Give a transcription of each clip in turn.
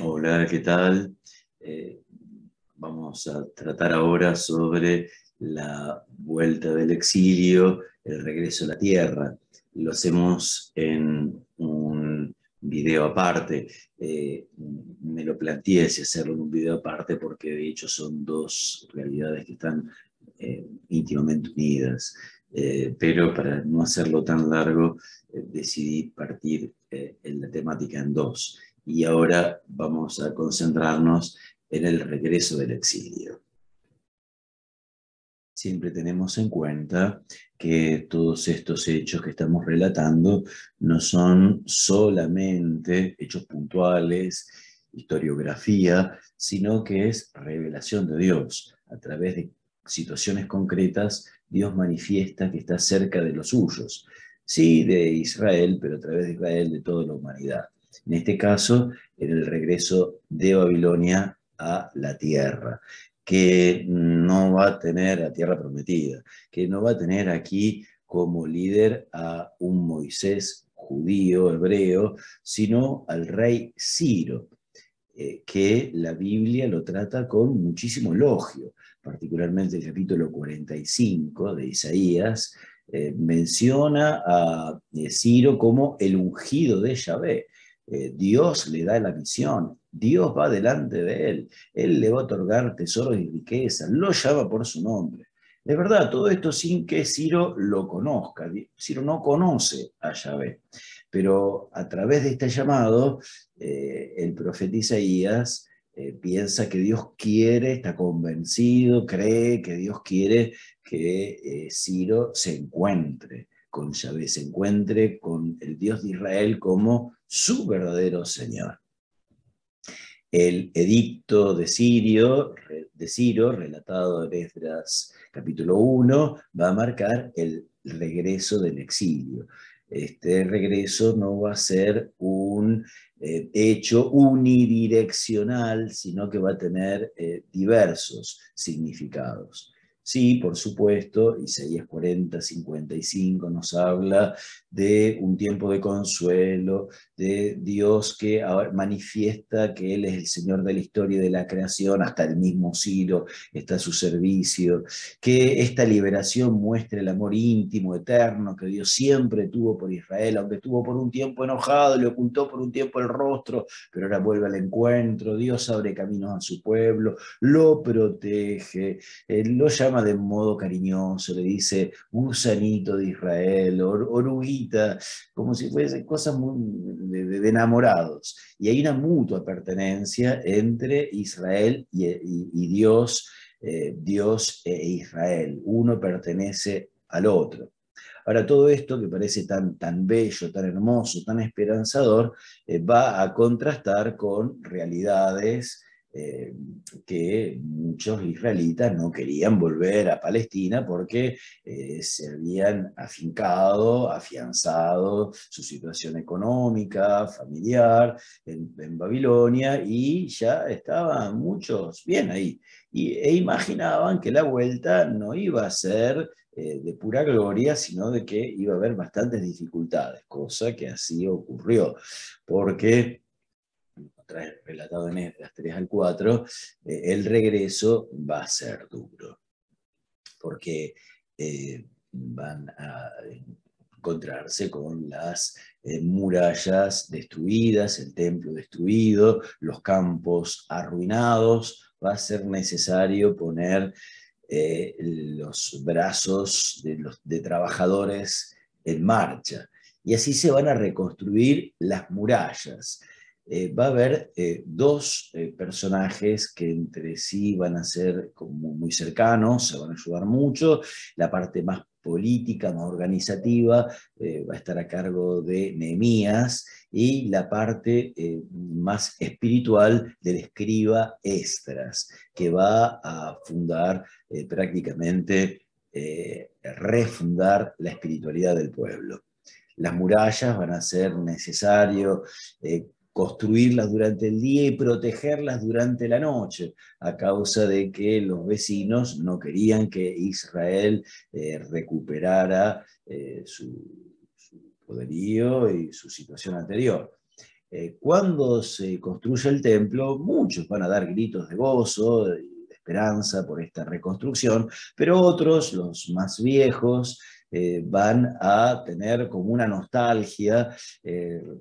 Hola, ¿qué tal? Eh, Vamos a tratar ahora sobre la vuelta del exilio, el regreso a la tierra. Lo hacemos en un video aparte. Me lo planteé si hacerlo en un video aparte porque de hecho son dos realidades que están íntimamente unidas. Pero para no hacerlo tan largo, decidí partir en la temática en dos y ahora vamos a concentrarnos en el regreso del exilio. Siempre tenemos en cuenta que todos estos hechos que estamos relatando no son solamente hechos puntuales, historiografía, sino que es revelación de Dios. A través de situaciones concretas, Dios manifiesta que está cerca de los suyos. Sí, de Israel, pero a través de Israel, de toda la humanidad. En este caso, en el regreso de Babilonia a la tierra, que no va a tener a tierra prometida, que no va a tener aquí como líder a un Moisés judío, hebreo, sino al rey Ciro, que la Biblia lo trata con muchísimo elogio, particularmente el capítulo 45 de Isaías, menciona a Ciro como el ungido de Yahvé. Dios le da la misión, Dios va delante de él le va a otorgar tesoros y riquezas, lo llama por su nombre. De verdad, todo esto sin que Ciro lo conozca. Ciro no conoce a Yahvé, pero a través de este llamado el profeta Isaías piensa que Dios quiere, está convencido, cree que Dios quiere que Ciro se encuentre con Yahvé, se encuentre con el Dios de Israel como su verdadero Señor. El edicto de Ciro, relatado en Esdras capítulo 1, va a marcar el regreso del exilio. Este regreso no va a ser un hecho unidireccional, sino que va a tener diversos significados. Sí, por supuesto, Isaías 40:55 nos habla de un tiempo de consuelo, de Dios que manifiesta que Él es el Señor de la historia y de la creación, hasta el mismo Ciro está a su servicio, que esta liberación muestre el amor íntimo, eterno, que Dios siempre tuvo por Israel, aunque estuvo por un tiempo enojado, le ocultó por un tiempo el rostro, pero ahora vuelve al encuentro, Dios abre caminos a su pueblo, lo protege, lo llama de modo cariñoso, le dice gusanito de Israel, oruguita, como si fuesen cosas de enamorados. Y hay una mutua pertenencia entre Israel y Dios, Dios e Israel. Uno pertenece al otro. Ahora, todo esto que parece tan bello, tan hermoso, tan esperanzador, va a contrastar con realidades eh, que muchos israelitas no querían volver a Palestina porque se habían afincado, afianzado su situación económica, familiar en Babilonia y ya estaban muchos bien ahí. E imaginaban que la vuelta no iba a ser de pura gloria, sino de que iba a haber bastantes dificultades, cosa que así ocurrió, porque otra vez relatado en Esdras 3 al 4, el regreso va a ser duro, porque van a encontrarse con las murallas destruidas, el templo destruido, los campos arruinados. Va a ser necesario poner los brazos de trabajadores en marcha. Y así se van a reconstruir las murallas. Va a haber dos personajes que entre sí van a ser como muy cercanos, se van a ayudar mucho. La parte más política, más organizativa, va a estar a cargo de Nehemías, y la parte más espiritual del escriba Esdras, que va a fundar prácticamente refundar la espiritualidad del pueblo. Las murallas van a ser necesario construirlas durante el día y protegerlas durante la noche, a causa de que los vecinos no querían que Israel recuperara su poderío y su situación anterior. Cuando se construye el templo, muchos van a dar gritos de gozo, de esperanza por esta reconstrucción, pero otros, los más viejos, van a tener como una nostalgia,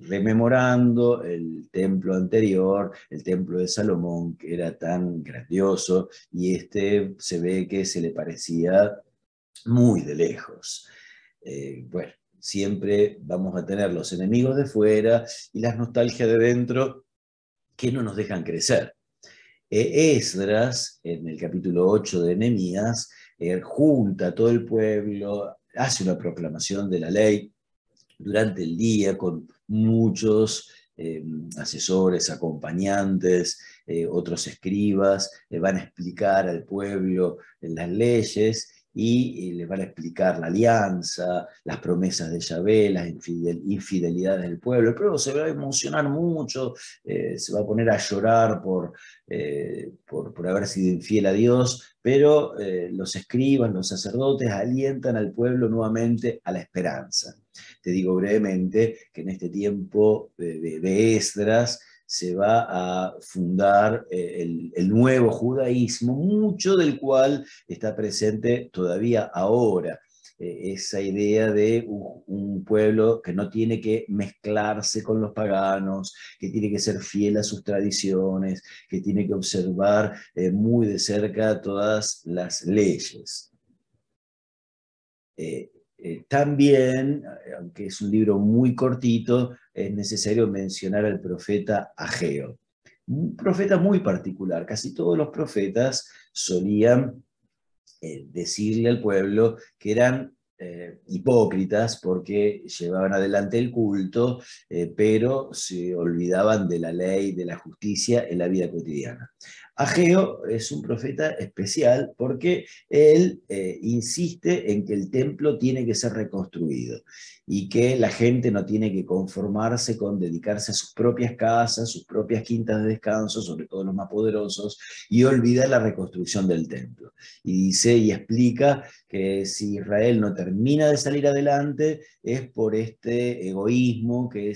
rememorando el templo anterior, el templo de Salomón, que era tan grandioso, y este se ve que se le parecía muy de lejos. Bueno, siempre vamos a tener los enemigos de fuera y las nostalgias de dentro que no nos dejan crecer. Esdras, en el capítulo 8 de Nehemías, junta a todo el pueblo, hace una proclamación de la ley durante el día con muchos asesores, acompañantes, otros escribas, le van a explicar al pueblo las leyes y le van a explicar la alianza, las promesas de Yahvé, las infidelidades del pueblo. El pueblo se va a emocionar mucho, se va a poner a llorar por haber sido infiel a Dios, pero los escribas, los sacerdotes alientan al pueblo nuevamente a la esperanza. Te digo brevemente que en este tiempo de Esdras se va a fundar el nuevo judaísmo, mucho del cual está presente todavía ahora. Esa idea de un pueblo que no tiene que mezclarse con los paganos, que tiene que ser fiel a sus tradiciones, que tiene que observar muy de cerca todas las leyes. También, aunque es un libro muy cortito, es necesario mencionar al profeta Ageo. Un profeta muy particular. Casi todos los profetas solían decirle al pueblo que eran hipócritas porque llevaban adelante el culto, pero se olvidaban de la ley, de la justicia en la vida cotidiana. Ageo es un profeta especial porque él insiste en que el templo tiene que ser reconstruido y que la gente no tiene que conformarse con dedicarse a sus propias casas, sus propias quintas de descanso, sobre todo los más poderosos, y olvidar la reconstrucción del templo. Y dice y explica que si Israel no termina de salir adelante es por este egoísmo que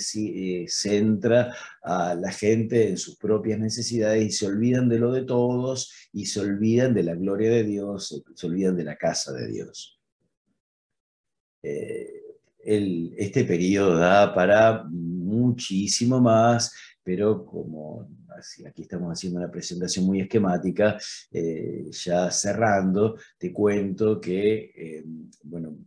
centra a la gente en sus propias necesidades y se olvidan de lo de todos y se olvidan de la gloria de Dios, se olvidan de la casa de Dios. Este periodo da para muchísimo más, pero como aquí estamos haciendo una presentación muy esquemática, ya cerrando, te cuento que, bueno,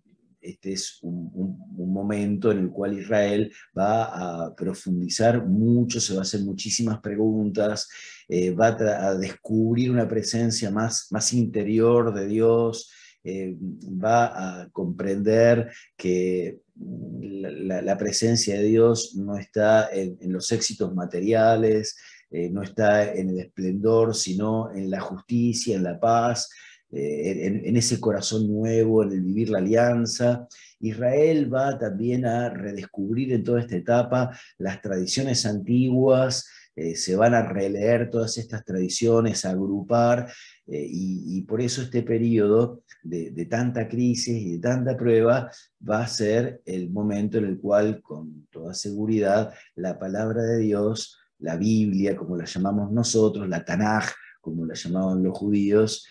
este es un momento en el cual Israel va a profundizar mucho, se va a hacer muchísimas preguntas, va a descubrir una presencia más interior de Dios, va a comprender que la presencia de Dios no está en los éxitos materiales, no está en el esplendor, sino en la justicia, en la paz, en ese corazón nuevo, en el vivir la alianza. Israel va también a redescubrir en toda esta etapa las tradiciones antiguas, se van a releer todas estas tradiciones, a agrupar, y por eso este periodo de tanta crisis y de tanta prueba va a ser el momento en el cual, con toda seguridad, la palabra de Dios, la Biblia, como la llamamos nosotros, la Tanaj, como la llamaban los judíos,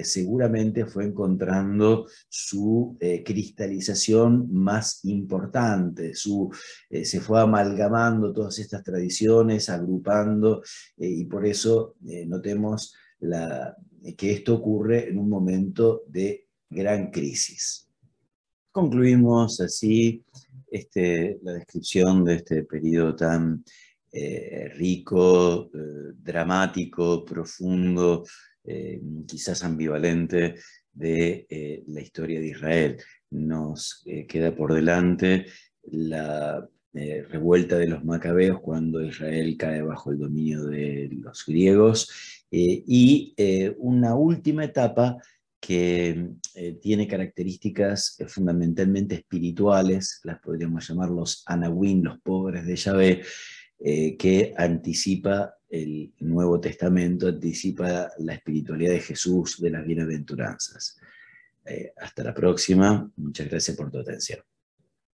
seguramente fue encontrando su cristalización más importante, se fue amalgamando todas estas tradiciones, agrupando, y por eso notemos que esto ocurre en un momento de gran crisis. Concluimos así la descripción de este periodo tan rico, dramático, profundo, quizás ambivalente de la historia de Israel. Nos queda por delante la revuelta de los macabeos cuando Israel cae bajo el dominio de los griegos, y una última etapa que tiene características fundamentalmente espirituales, las podríamos llamar los Anawim, los pobres de Yahvé, que anticipa el Nuevo Testamento, anticipa la espiritualidad de Jesús, de las bienaventuranzas. Hasta la próxima, muchas gracias por tu atención.